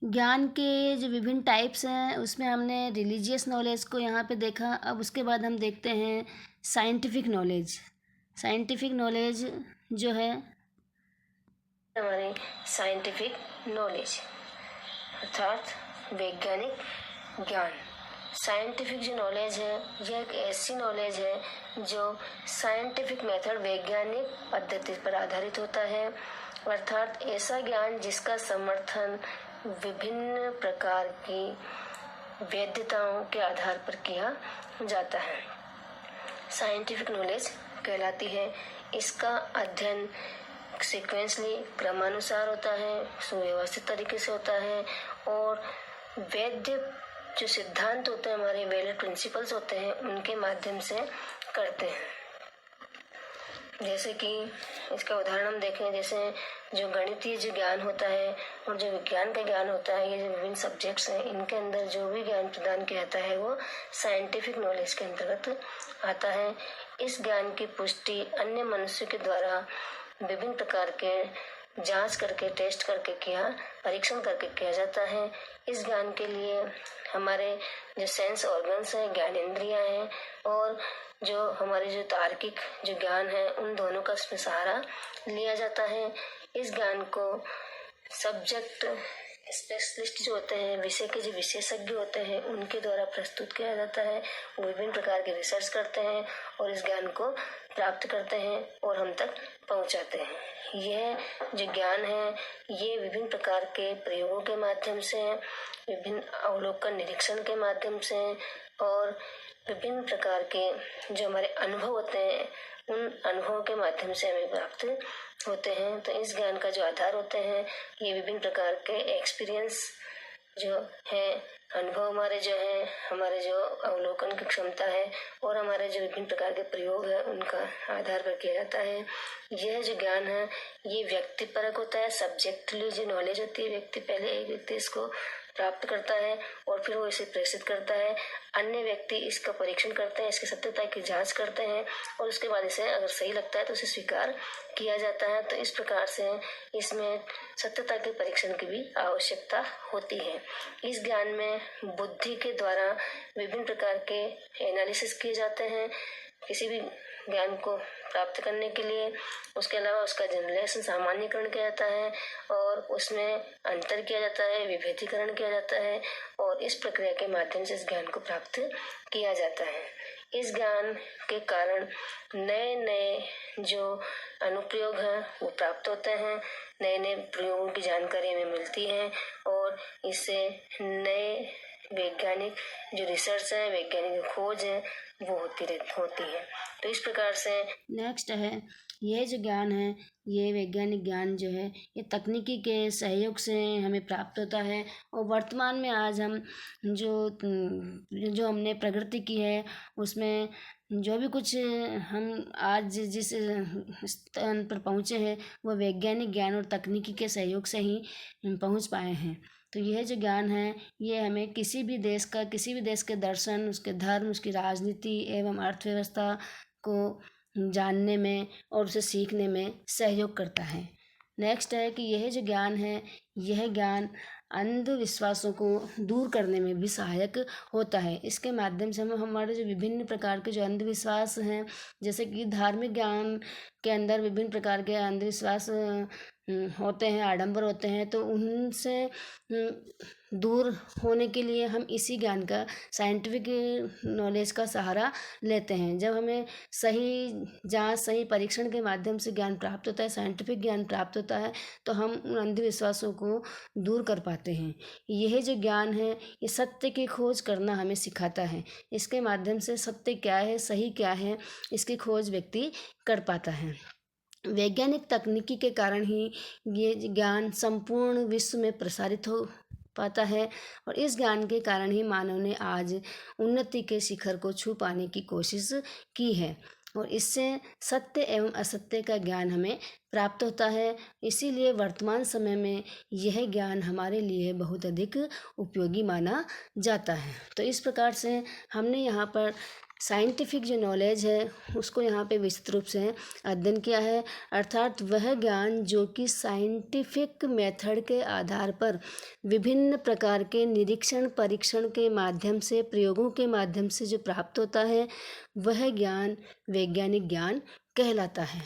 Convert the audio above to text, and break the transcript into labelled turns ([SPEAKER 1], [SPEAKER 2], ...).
[SPEAKER 1] ज्ञान के जो विभिन्न टाइप्स हैं उसमें हमने रिलीजियस नॉलेज को यहाँ पे देखा। अब उसके बाद हम देखते हैं साइंटिफिक नॉलेज। साइंटिफिक नॉलेज जो है
[SPEAKER 2] हमारे साइंटिफिक नॉलेज अर्थात वैज्ञानिक ज्ञान। साइंटिफिक जो नॉलेज है यह एक ऐसी नॉलेज है जो साइंटिफिक मेथड वैज्ञानिक पद्धति पर आधारित होता है, अर्थात ऐसा ज्ञान जिसका समर्थन विभिन्न प्रकार की वैधताओं के आधार पर किया जाता है, साइंटिफिक नॉलेज कहलाती है। इसका अध्ययन सीक्वेंसली क्रमानुसार होता है, सुव्यवस्थित तरीके से होता है और वैध जो सिद्धांत होते हैं, हमारे वैलिड प्रिंसिपल्स होते हैं, उनके माध्यम से करते हैं। जैसे कि इसका उदाहरण हम देखें, जैसे जो गणितीय जो ज्ञान होता है और जो विज्ञान का ज्ञान होता है, ये जो विभिन्न सब्जेक्ट्स हैं, इनके अंदर जो भी ज्ञान प्रदान किया जाता है वो साइंटिफिक नॉलेज के अंतर्गत आता है। इस ज्ञान की पुष्टि अन्य मनुष्य के द्वारा विभिन्न प्रकार के जांच करके, टेस्ट करके परीक्षण करके किया जाता है। इस ज्ञान के लिए हमारे जो सेंस ऑर्गन्स हैं, ज्ञानेंद्रियां हैं, और जो हमारे जो तार्किक जो ज्ञान है, उन दोनों का इसमें सहारा लिया जाता है। इस ज्ञान को सब्जेक्ट स्पेशलिस्ट जो होते हैं, विषय के जो विशेषज्ञ होते हैं, उनके द्वारा प्रस्तुत किया जाता है। वो विभिन्न प्रकार के रिसर्च करते हैं और इस ज्ञान को प्राप्त करते हैं और हम तक पहुंचाते हैं। यह जो ज्ञान है ये विभिन्न प्रकार के प्रयोगों के माध्यम से, विभिन्न अवलोकन निरीक्षण के माध्यम से और विभिन्न प्रकार के जो हमारे अनुभव होते हैं, उन अनुभवों के माध्यम से हमें प्राप्त होते हैं। तो इस ज्ञान का जो आधार होते हैं ये विभिन्न प्रकार के एक्सपीरियंस जो है, अनुभव हमारे जो है, हमारे जो अवलोकन की क्षमता है और हमारे जो विभिन्न प्रकार के प्रयोग है, उनका आधार पर किया जाता है। यह जो ज्ञान है ये व्यक्तिपरक होता है। सब्जेक्टली जो नॉलेज होती है, व्यक्ति पहले एक व्यक्ति इसको प्राप्त करता है और फिर वो इसे प्रेषित करता है। अन्य व्यक्ति इसका परीक्षण करते हैं, इसकी सत्यता की जांच करते हैं और उसके बाद इसे अगर सही लगता है तो उसे स्वीकार किया जाता है। तो इस प्रकार से इसमें सत्यता के परीक्षण की भी आवश्यकता होती है। इस ज्ञान में बुद्धि के द्वारा विभिन्न प्रकार के एनालिसिस किए जाते हैं किसी भी ज्ञान को प्राप्त करने के लिए। उसके अलावा उसका जनरलाइजेशन, सामान्यकरण किया जाता है और उसमें अंतर किया जाता है, विभेदीकरण किया जाता है और इस प्रक्रिया के माध्यम से इस ज्ञान को प्राप्त किया जाता है। इस ज्ञान के कारण नए नए जो अनुप्रयोग हैं वो प्राप्त होते हैं, नए नए प्रयोगों की जानकारी हमें मिलती है और इससे नए वैज्ञानिक जो रिसर्च है, वैज्ञानिक खोज है, वो होती है। तो इस प्रकार से
[SPEAKER 1] नेक्स्ट है, ये जो ज्ञान है, ये वैज्ञानिक ज्ञान जो है ये तकनीकी के सहयोग से हमें प्राप्त होता है। और वर्तमान में आज हम जो हमने प्रगति की है उसमें जो भी कुछ हम आज जिस स्थान पर पहुँचे हैं वो वैज्ञानिक ज्ञान और तकनीकी के सहयोग से ही पहुँच पाए हैं। तो यह जो ज्ञान है ये हमें किसी भी देश के दर्शन, उसके धर्म, उसकी राजनीति एवं अर्थव्यवस्था को जानने में और उसे सीखने में सहयोग करता है। नेक्स्ट है कि यह जो ज्ञान है, यह ज्ञान अंधविश्वासों को दूर करने में भी सहायक होता है। इसके माध्यम से हम हमारे जो विभिन्न प्रकार के जो अंधविश्वास हैं, जैसे कि धार्मिक ज्ञान के अंदर विभिन्न प्रकार के अंधविश्वास होते हैं, आडंबर होते हैं, तो उनसे दूर होने के लिए हम इसी ज्ञान का, साइंटिफिक नॉलेज का सहारा लेते हैं। जब हमें सही जांच, सही परीक्षण के माध्यम से ज्ञान प्राप्त होता है, साइंटिफिक ज्ञान प्राप्त होता है, तो हम उन अंधविश्वासों को दूर कर पाते हैं। यह जो ज्ञान है ये सत्य की खोज करना हमें सिखाता है। इसके माध्यम से सत्य क्या है, सही क्या है, इसकी खोज व्यक्ति कर पाता है। वैज्ञानिक तकनीकी के कारण ही ये ज्ञान संपूर्ण विश्व में प्रसारित हो पाता है और इस ज्ञान के कारण ही मानव ने आज उन्नति के शिखर को छू पाने की कोशिश की है और इससे सत्य एवं असत्य का ज्ञान हमें प्राप्त होता है। इसीलिए वर्तमान समय में यह ज्ञान हमारे लिए बहुत अधिक उपयोगी माना जाता है। तो इस प्रकार से हमने यहाँ पर साइंटिफिक जो नॉलेज है उसको यहाँ पे विस्तृत रूप से अध्ययन किया है, अर्थात वह ज्ञान जो कि साइंटिफिक मेथड के आधार पर विभिन्न प्रकार के निरीक्षण परीक्षण के माध्यम से, प्रयोगों के माध्यम से जो प्राप्त होता है, वह ज्ञान वैज्ञानिक ज्ञान कहलाता है।